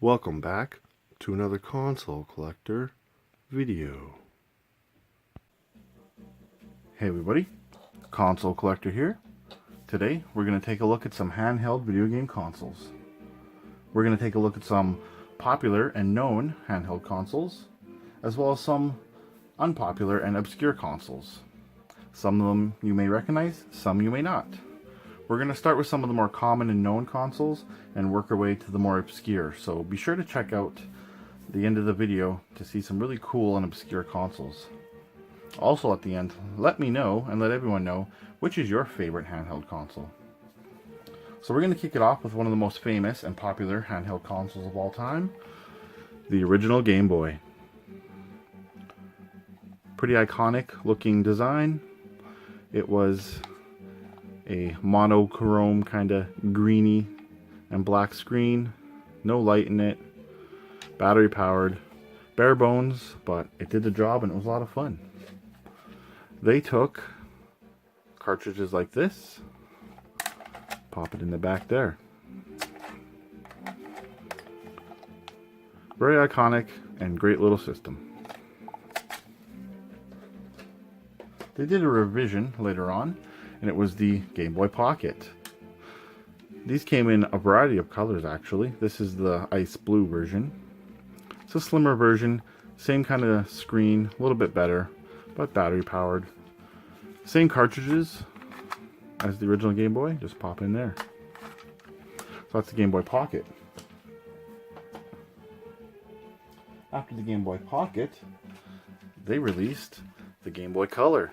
Welcome back to another console collector video. Hey everybody, console collector here. Today we're going to take a look at some handheld video game consoles. We're going to take a look at some popular and known handheld consoles, as well as some unpopular and obscure consoles. Some of them you may recognize, some you may not. We're going to start with some of the more common and known consoles and work our way to the more obscure, so be sure to check out the end of the video to see some really cool and obscure consoles. Also at the end, let me know and let everyone know which is your favorite handheld console. So we're going to kick it off with one of the most famous and popular handheld consoles of all time, the original Game Boy. Pretty iconic looking design. It was a monochrome kind of greeny and black screen, no light in it, battery powered, bare bones, but it did the job and it was a lot of fun. They took cartridges like this, pop it in the back there. Very iconic and great little system. They did a revision later on, and it was the Gameboy Pocket. These came in a variety of colors actually. This is the ice blue version. It's a slimmer version, same kind of screen, a little bit better, but battery powered. Same cartridges as the original Game Boy, just pop in there. So that's the Game Boy Pocket. After the Game Boy Pocket, they released the Game Boy Color.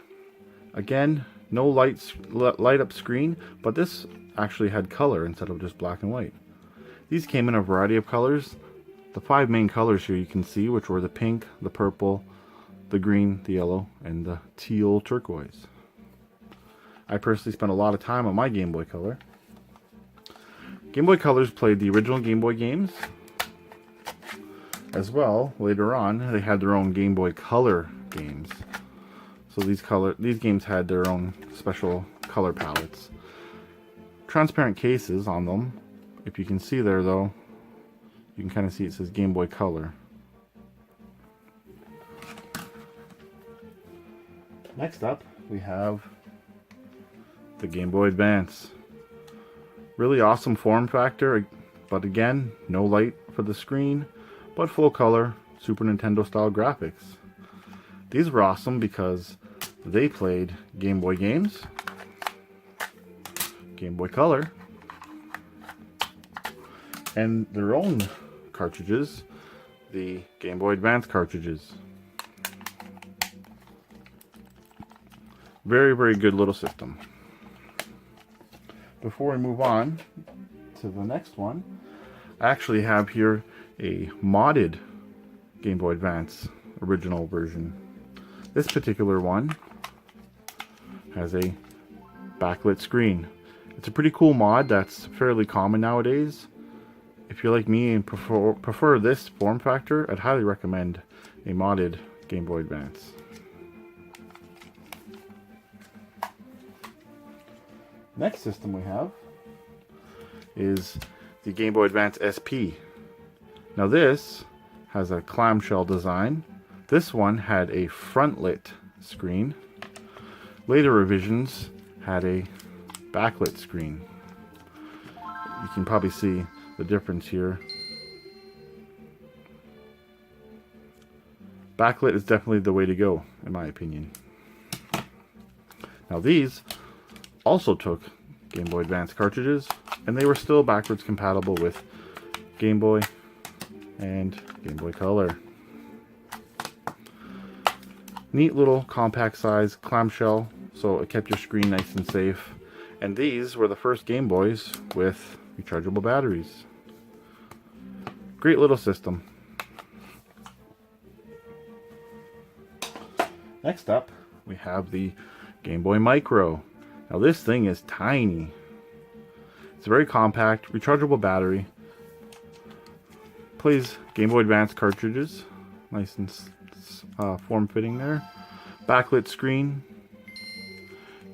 Again, no light up screen, but this actually had color instead of just black and white. These came in a variety of colors. The 5 main colors here you can see, which were the pink, the purple, the green, the yellow, and the teal turquoise. I personally spent a lot of time on my Game Boy Color. Game Boy Colors played the original Game Boy games. As well, later on, they had their own Game Boy Color games. So these games had their own special color palettes. Transparent cases on them. If you can see there though, you can kind of see it says Game Boy Color. Next up, we have the Game Boy Advance. Really awesome form factor, but again, no light for the screen, but full color, Super Nintendo style graphics. These were awesome because they played Game Boy games, Game Boy Color, and their own cartridges, the Game Boy Advance cartridges. Very, very good little system. Before we move on to the next one, I actually have here a modded Game Boy Advance original version. This particular one has a backlit screen. It's a pretty cool mod that's fairly common nowadays. If you're like me and prefer this form factor, I'd highly recommend a modded Game Boy Advance. Next system we have is the Game Boy Advance Sp. Now this has a clamshell design. This one had a front-lit screen. Later revisions had a backlit screen. You can probably see the difference here. Backlit is definitely the way to go, in my opinion. Now these also took Game Boy Advance cartridges, and they were still backwards compatible with Game Boy and Game Boy Color. Neat little compact size clamshell, so it kept your screen nice and safe. And these were the first Game Boys with rechargeable batteries. Great little system. Next up, we have the Game Boy Micro. Now this thing is tiny. It's very compact, rechargeable battery. Plays Game Boy Advance cartridges. Nice and form-fitting there. Backlit screen.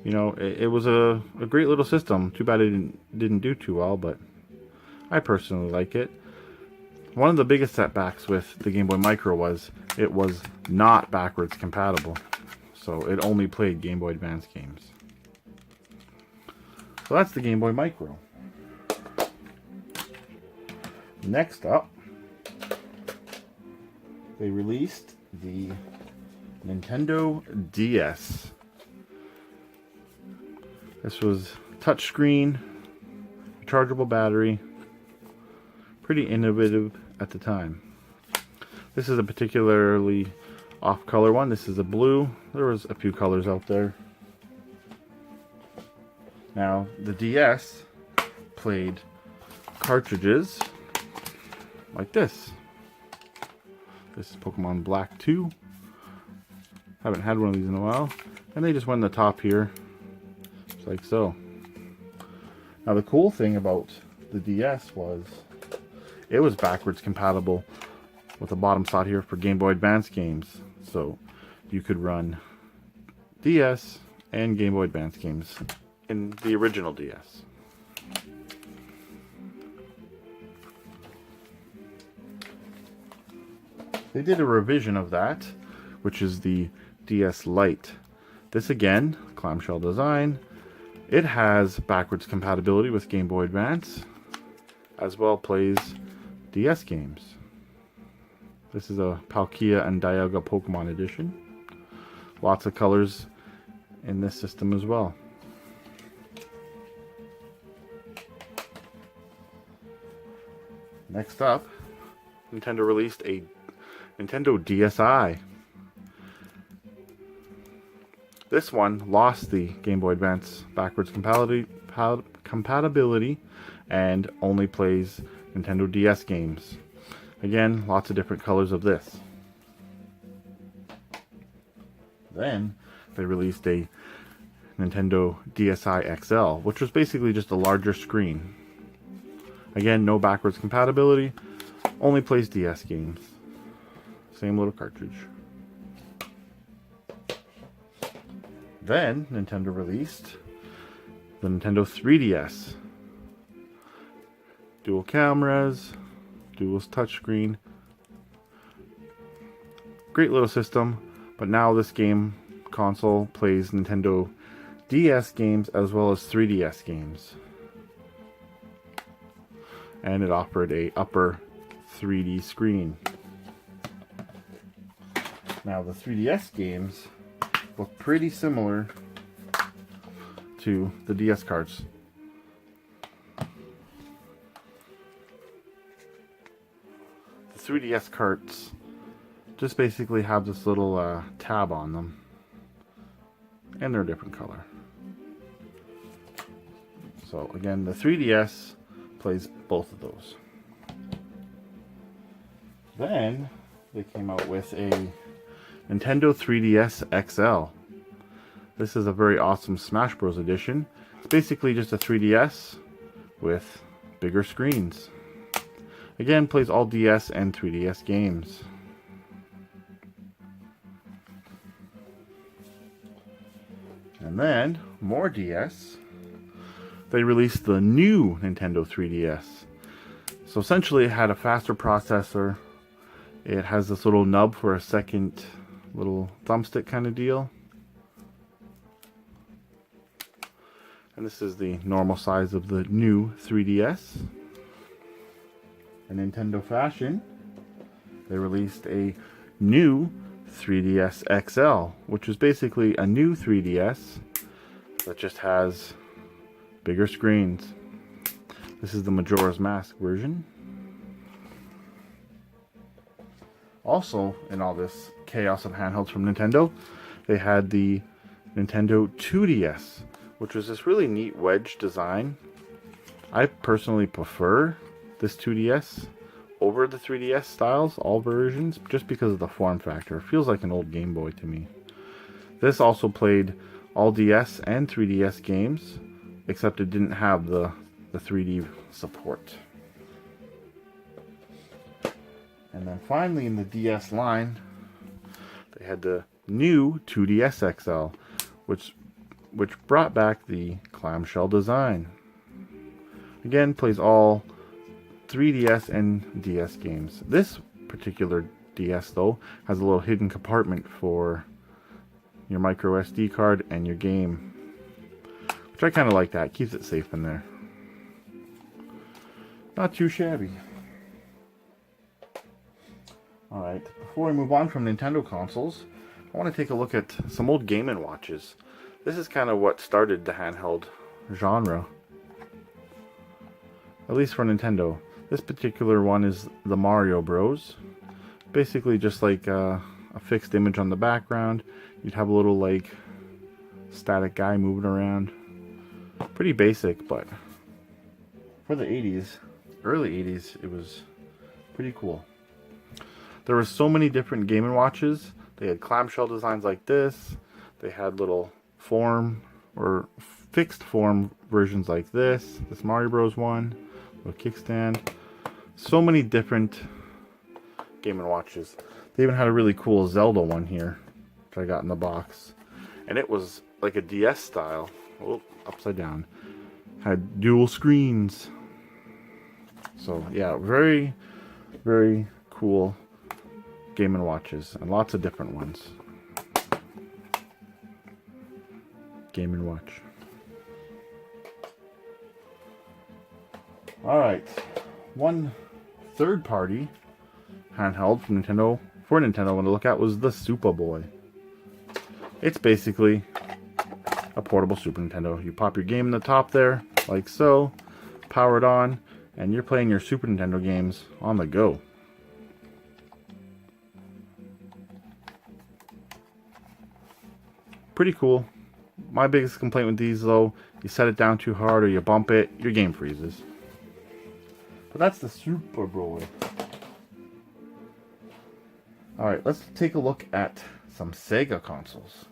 You know, it was a great little system. Too bad it didn't do too well, but I personally like it. One of the biggest setbacks with the Game Boy Micro was it was not backwards compatible. So it only played Game Boy Advance games. So that's the Game Boy Micro. Next up, they released the Nintendo DS. This was touchscreen, rechargeable battery, pretty innovative at the time. This is a particularly off-color one. This is a blue. There was a few colors out there. Now, the DS played cartridges like this. This is Pokemon Black 2. Haven't had one of these in a while. And they just went on the top here, just like so. Now, the cool thing about the DS was it was backwards compatible with the bottom slot here for Game Boy Advance games. So you could run DS and Game Boy Advance games in the original DS. They did a revision of that, which is the DS Lite. This again, clamshell design. It has backwards compatibility with Game Boy Advance, as well plays DS games. This is a Palkia and Dialga Pokemon edition. Lots of colors in this system as well. Next up, Nintendo released a Nintendo DSi. This one lost the Game Boy Advance backwards compatibility and only plays Nintendo DS games. Again, lots of different colors of this. Then they released a Nintendo DSi XL, which was basically just a larger screen. Again, no backwards compatibility, only plays DS games. Same little cartridge. Then Nintendo released the Nintendo 3DS. Dual cameras, dual touchscreen. Great little system, but now this game console plays Nintendo DS games as well as 3DS games. And it offered a upper 3D screen. Now the 3DS games look pretty similar to the DS cards. The 3DS carts just basically have this little tab on them, and they're a different color. So again, the 3DS plays both of those. Then they came out with a Nintendo 3DS XL. This is a very awesome Smash Bros. Edition. It's basically just a 3DS with bigger screens. Again, plays all DS and 3DS games. And then, more DS. They released the new Nintendo 3DS. So essentially it had a faster processor. It has this little nub for a second little thumbstick kind of deal. And this is the normal size of the new 3DS. In Nintendo fashion, they released a new 3DS XL, which is basically a new 3DS that just has bigger screens. This is the Majora's Mask version. Also, in all this chaos of handhelds from Nintendo, they had the Nintendo 2DS, which was this really neat wedge design. I personally prefer this 2DS over the 3DS styles, all versions, just because of the form factor. It feels like an old Game Boy to me. This also played all DS and 3DS games, except it didn't have the 3D support. And then finally in the DS line, they had the new 2DS XL, which brought back the clamshell design. Again, plays all 3DS and DS games. This particular DS though has a little hidden compartment for your micro SD card and your game, which I kind of like. That keeps it safe in there. Not too shabby. Alright, before we move on from Nintendo consoles, I want to take a look at some old Game & Watches. This is kind of what started the handheld genre, at least for Nintendo. This particular one is the Mario Bros. Basically just like a fixed image on the background. You'd have a little like static guy moving around. Pretty basic, but for the 80s, early 80s, it was pretty cool. There were so many different Game & Watches. They had clamshell designs like this. They had little form or fixed form versions like this. This Mario Bros. One, little kickstand. So many different Game & Watches. They even had a really cool Zelda one here, which I got in the box. And it was like a DS style. Oh, upside down. Had dual screens. So yeah, very, very cool Game & Watches, and lots of different ones. Game & Watch. Alright, one third-party handheld from Nintendo, for Nintendo, I want to look at was the Super Boy. It's basically a portable Super Nintendo. You pop your game in the top there, like so, power it on, and you're playing your Super Nintendo games on the go. Pretty cool. My biggest complaint with these though, you set it down too hard or you bump it, your game freezes. But that's the Super Boy. Alright, let's take a look at some Sega consoles.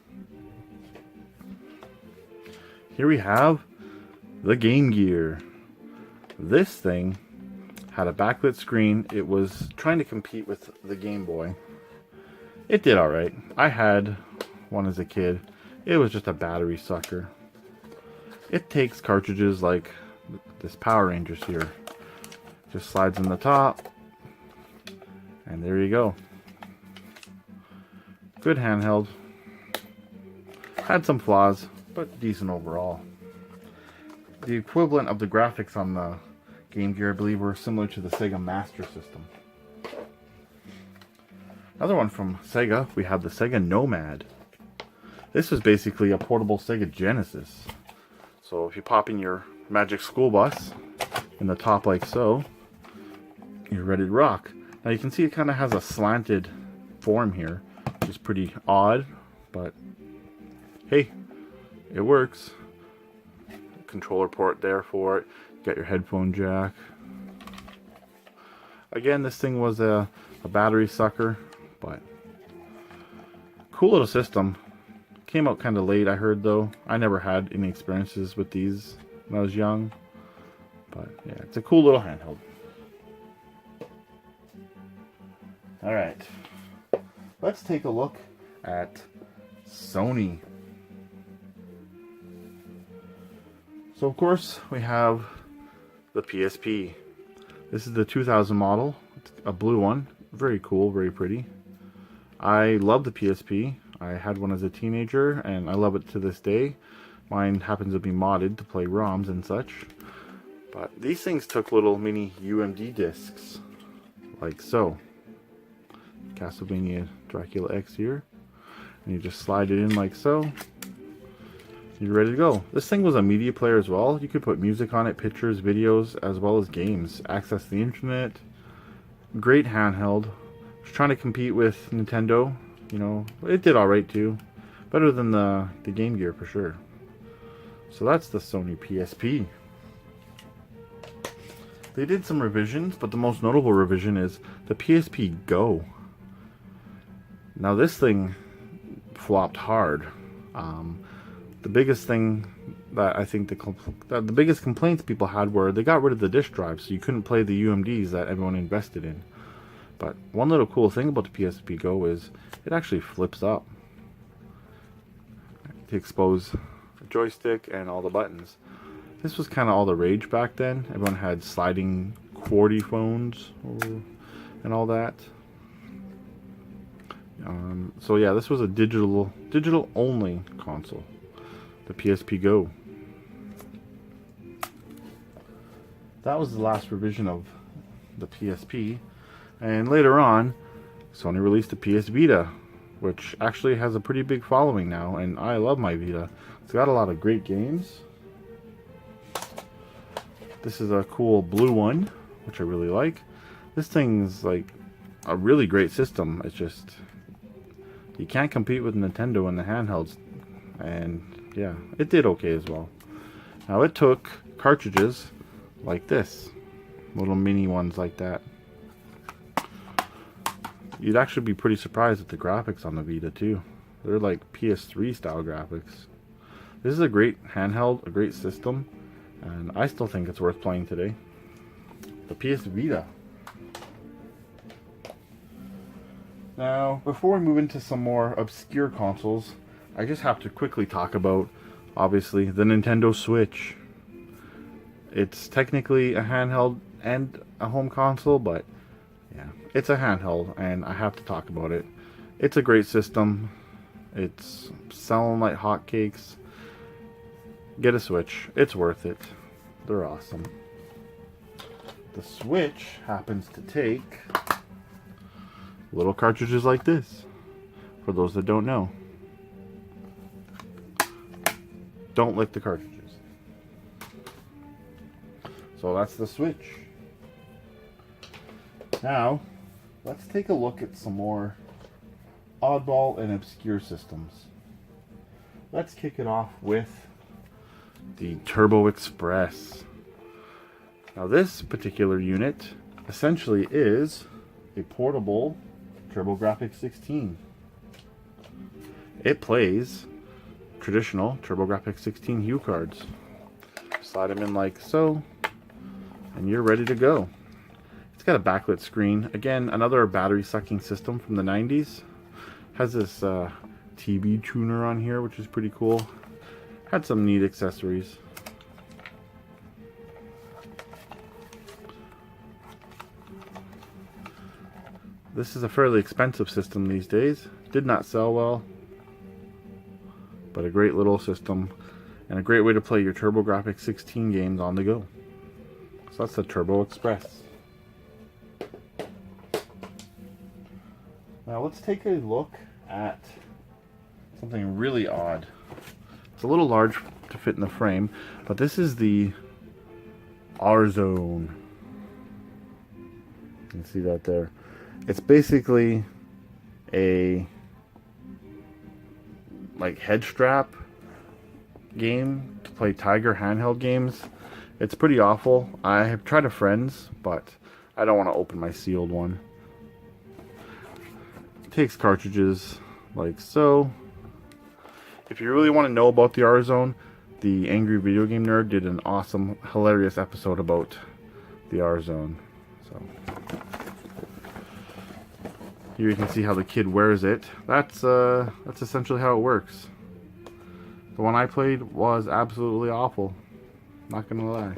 Here we have the Game Gear. This thing had a backlit screen. It was trying to compete with the Game Boy. It did alright. I had one as a kid. It was just a battery sucker. It takes cartridges like this Power Rangers here. Just slides in the top. And there you go. Good handheld. Had some flaws, but decent overall. The equivalent of the graphics on the Game Gear, I believe, were similar to the Sega Master System. Another one from Sega, we have the Sega Nomad. This was basically a portable Sega Genesis. So if you pop in your Magic School Bus in the top like so, you're ready to rock. Now you can see it kind of has a slanted form here, which is pretty odd, but hey, it works. Controller port there for it. Got your headphone jack. Again, this thing was a battery sucker, but cool little system. Came out kind of late, I heard, though. I never had any experiences with these when I was young. But yeah, it's a cool little handheld. Alright. Let's take a look at Sony. So, of course, we have the PSP. This is the 2000 model. It's a blue one. Very cool, very pretty. I love the PSP. I had one as a teenager, and I love it to this day. Mine happens to be modded to play ROMs and such. But these things took little mini UMD discs, like so. Castlevania Dracula X here. And you just slide it in like so. You're ready to go. This thing was a media player as well. You could put music on it, pictures, videos, as well as games. Access the internet. Great handheld. Was trying to compete with Nintendo. You know, it did alright too. Better than the Game Gear for sure. So that's the Sony PSP. They did some revisions, but the most notable revision is the Psp Go. Now this thing flopped hard. The biggest thing that I think the biggest complaints people had were they got rid of the disk drive, so you couldn't play the UMDs that everyone invested in. But one little cool thing about the Psp Go is it actually flips up to expose the joystick and all the buttons. This was kind of all the rage back then. Everyone had sliding 40 phones and all that. So yeah, this was a digital only console, the Psp Go. That was the last revision of the PSP, and later on Sony released the PS Vita, which actually has a pretty big following now, and I love my Vita. It's got a lot of great games. This is a cool blue one, which I really like. This thing's like a really great system. It's just, you can't compete with Nintendo and the handhelds, and yeah, it did okay as well. Now it took cartridges like this, little mini ones like that. You'd actually be pretty surprised at the graphics on the Vita too. They're like PS3 style graphics. This is a great handheld, a great system, and I still think it's worth playing today. The PS Vita. Now, before we move into some more obscure consoles, I just have to quickly talk about, obviously, the Nintendo Switch. It's technically a handheld and a home console, but yeah, it's a handheld, and I have to talk about it. It's a great system. It's selling like hotcakes. Get a Switch. It's worth it. They're awesome. The Switch happens to take little cartridges like this, for those that don't know. Don't lick the cartridges. So that's the Switch. Now, let's take a look at some more oddball and obscure systems. Let's kick it off with the Turbo Express. Now this particular unit essentially is a portable TurboGrafx-16. It plays traditional TurboGrafx-16 Hue cards. Slide them in like so, and you're ready to go. It's got a backlit screen. Again, another battery sucking system from the 90s. Has this TV tuner on here, which is pretty cool. Had some neat accessories. This is a fairly expensive system these days. Did not sell well, but a great little system and a great way to play your TurboGrafx-16 games on the go. So that's the Turbo Express. Now let's take a look at something really odd. It's a little large to fit in the frame, but this is the R-Zone. You can see that there. It's basically a like head strap game to play Tiger handheld games. It's pretty awful. I have tried a friend's, but I don't want to open my sealed one. It takes cartridges like so. If you really want to know about the R-Zone, the Angry Video Game Nerd did an awesome, hilarious episode about the R-Zone. So here you can see how the kid wears it. That's essentially how it works. The one I played was absolutely awful. Not gonna lie.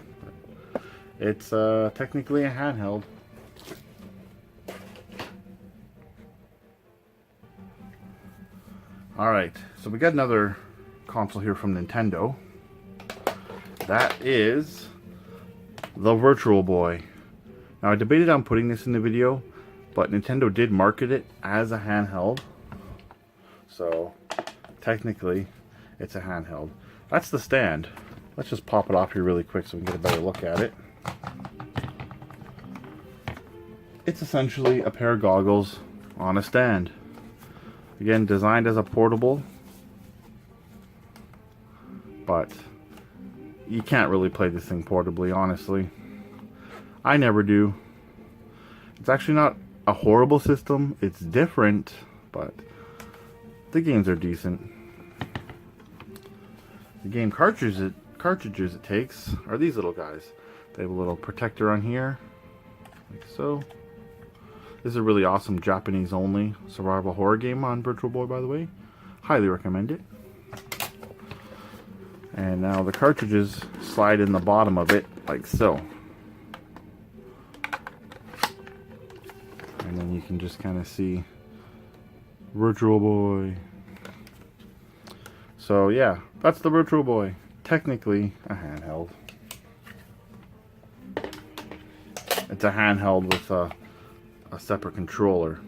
It's technically a handheld. Alright, so we got another console here from Nintendo. That is the Virtual Boy. Now I debated on putting this in the video, but Nintendo did market it as a handheld. So technically it's a handheld. That's the stand. Let's just pop it off here really quick so we can get a better look at it. It's essentially a pair of goggles on a stand. Again, designed as a portable, but you can't really play this thing portably, honestly. I never do. It's actually not a horrible system. It's different, but the games are decent. The game cartridges it takes are these little guys. They have a little protector on here, like so. This is a really awesome Japanese only survival horror game on Virtual Boy, by the way. Highly recommend it. And now the cartridges slide in the bottom of it like so. And then you can just kind of see Virtual Boy. So yeah, that's the Virtual Boy. Technically a handheld. It's a handheld with a separate controller.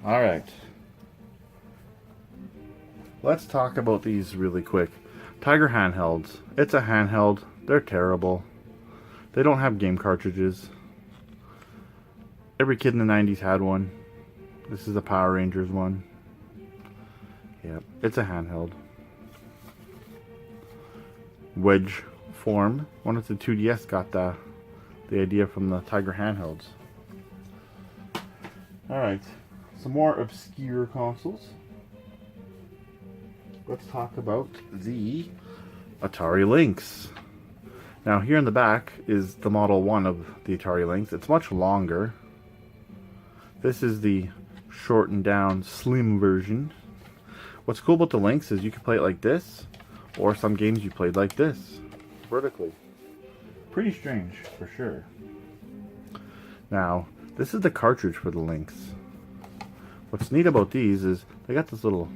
Alright. Let's talk about these really quick. Tiger Handhelds. It's a handheld. They're terrible. They don't have game cartridges. Every kid in the 90s had one. This is the Power Rangers one. Yep, it's a handheld. Wedge form. One of the 2DS got the idea from the Tiger Handhelds. Alright, some more obscure consoles. Let's talk about the Atari Lynx. Now here in the back is the Model 1 of the Atari Lynx. It's much longer. This is the shortened down slim version. What's cool about the Lynx is you can play it like this, or some games you played like this, vertically. Pretty strange, for sure. Now, this is the cartridge for the Lynx. What's neat about these is they got this little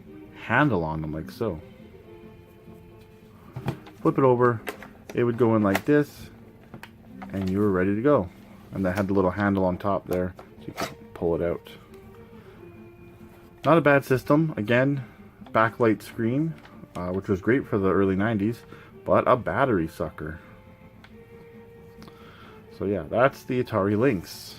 handle on them, like so. Flip it over, it would go in like this, and you were ready to go. And they had the little handle on top there, so you could pull it out. Not a bad system. Again, backlight screen, which was great for the early 90s, but a battery sucker. So yeah, that's the Atari Lynx.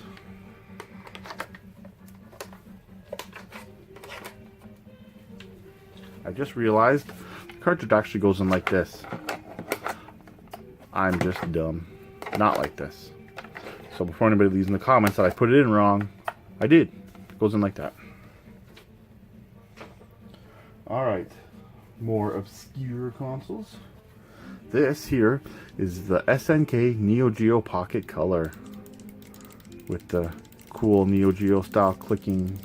I just realized the cartridge actually goes in like this. I'm just dumb. Not like this. So before anybody leaves in the comments that I put it in wrong, I did. It goes in like that. Alright, more obscure consoles. This here is the SNK Neo Geo Pocket Color with the cool Neo Geo style clicking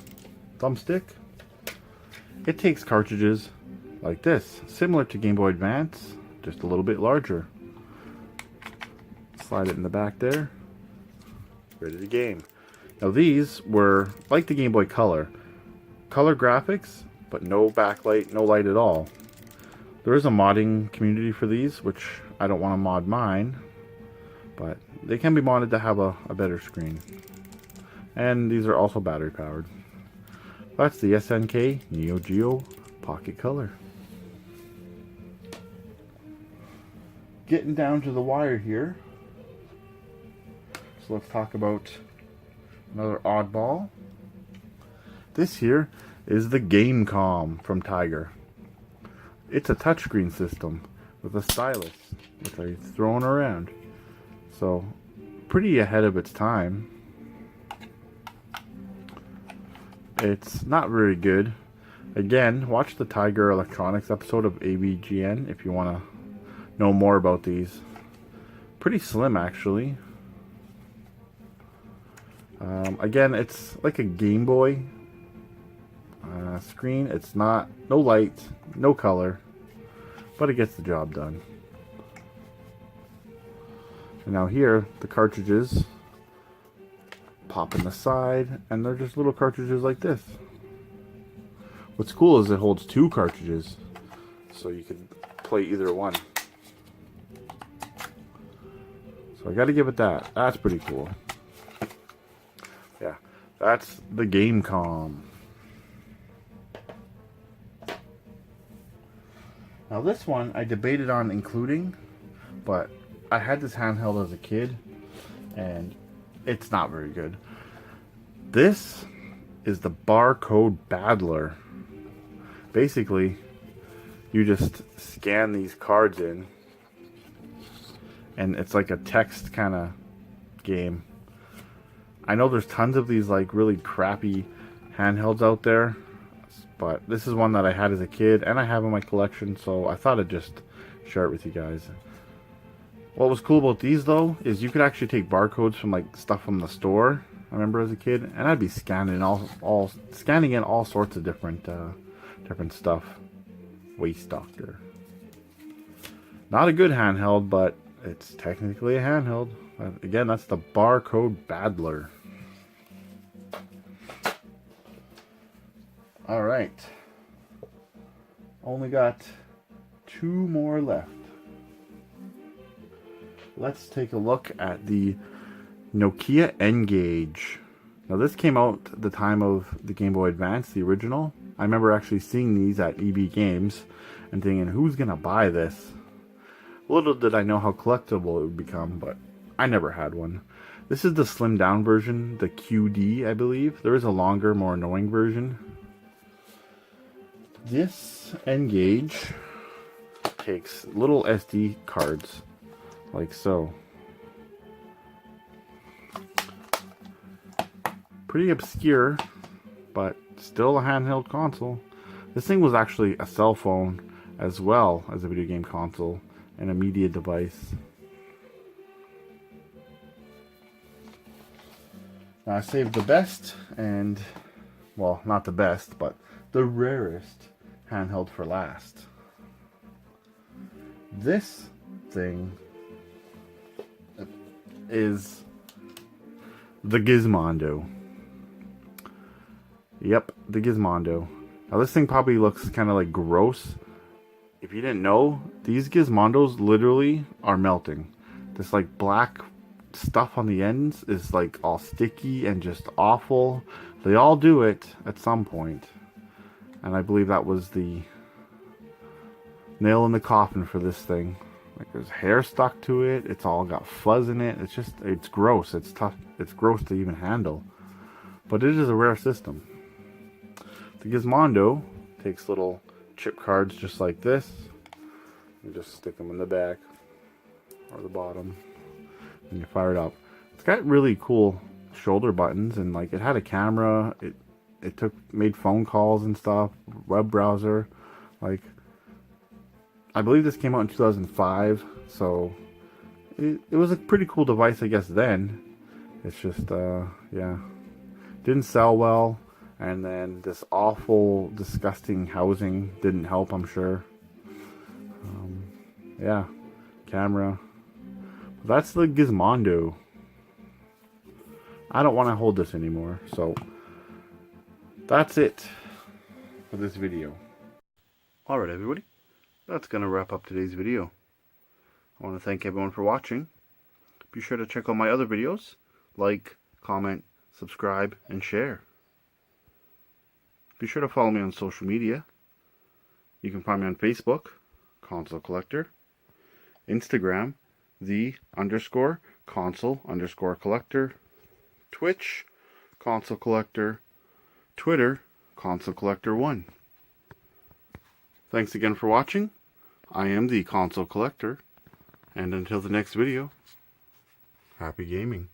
thumbstick. It takes cartridges like this, similar to Game Boy Advance, just a little bit larger. Slide it in the back there. Ready to game. Now these were like the Game Boy Color. Color graphics, but no backlight, no light at all. There is a modding community for these, which I don't want to mod mine, but they can be modded to have a better screen. And these are also battery powered. That's the SNK Neo Geo Pocket Color. Getting down to the wire here. So let's talk about another oddball. This here is the Gamecom from Tiger. It's a touchscreen system with a stylus, which I've thrown around. So, pretty ahead of its time. It's not very good. Again, watch the Tiger Electronics episode of ABGN if you want to know more about these. Pretty slim, actually. Again, it's like a Game Boy screen. It's not, no light, no color, but it gets the job done. And now here, the cartridges pop in the side, and they're just little cartridges like this. What's cool is it holds two cartridges, so you can play either one. So I gotta give it that. That's pretty cool. Yeah, that's the Gamecom. Now this one I debated on including, but I had this handheld as a kid and it's not very good. This is the Barcode Battler. Basically, you just scan these cards in and it's like a text kind of game. I know there's tons of these like really crappy handhelds out there, but this is one that I had as a kid and I have in my collection, so I thought I'd just share it with you guys. What was cool about these though is you could actually take barcodes from like stuff from the store. I remember as a kid, and I'd be scanning scanning in all sorts of different stuff. Waste Doctor. Not a good handheld, but it's technically a handheld. Again, that's the Barcode Battler. Alright. Only got 2 more left. Let's take a look at the Nokia N-Gage. Now this came out at the time of the Game Boy Advance, the original. I remember actually seeing these at EB Games and thinking, who's gonna buy this? Little did I know how collectible it would become, but I never had one. This is the slimmed down version, the QD, I believe. There is a longer, more annoying version. This N-Gage takes little SD cards, like so. Pretty obscure, but still a handheld console. This thing was actually a cell phone as well as a video game console and a media device. Now I saved the best and, well, not the best, but the rarest handheld for last. This thing is the Gizmondo. Yep, the Gizmondo. Now this thing probably looks kind of like gross. If you didn't know, these Gizmondos literally are melting. This like black stuff on the ends is like all sticky and just awful. They all do it at some point. And I believe that was the nail in the coffin for this thing. Like there's hair stuck to it. It's all got fuzz in it. It's gross. It's tough. It's gross to even handle. But it is a rare system. The Gizmondo takes little chip cards just like this. You just stick them in the back or the bottom and you fire it up. It's got really cool shoulder buttons and like it had a camera. It made phone calls and stuff, web browser. Like I believe this came out in 2005, so it was a pretty cool device I guess then. It's just yeah, didn't sell well. And then this awful, disgusting housing didn't help, I'm sure. Yeah, camera. That's the Gizmondo. I don't want to hold this anymore, so that's it for this video. Alright everybody, that's going to wrap up today's video. I want to thank everyone for watching. Be sure to check out my other videos. Like, comment, subscribe, and share. Be sure to follow me on social media. You can find me on Facebook, Console Collector, Instagram, _console_collector, Twitch, Console Collector, Twitter, Console Collector 1. Thanks again for watching. I am the Console Collector, and until the next video, happy gaming.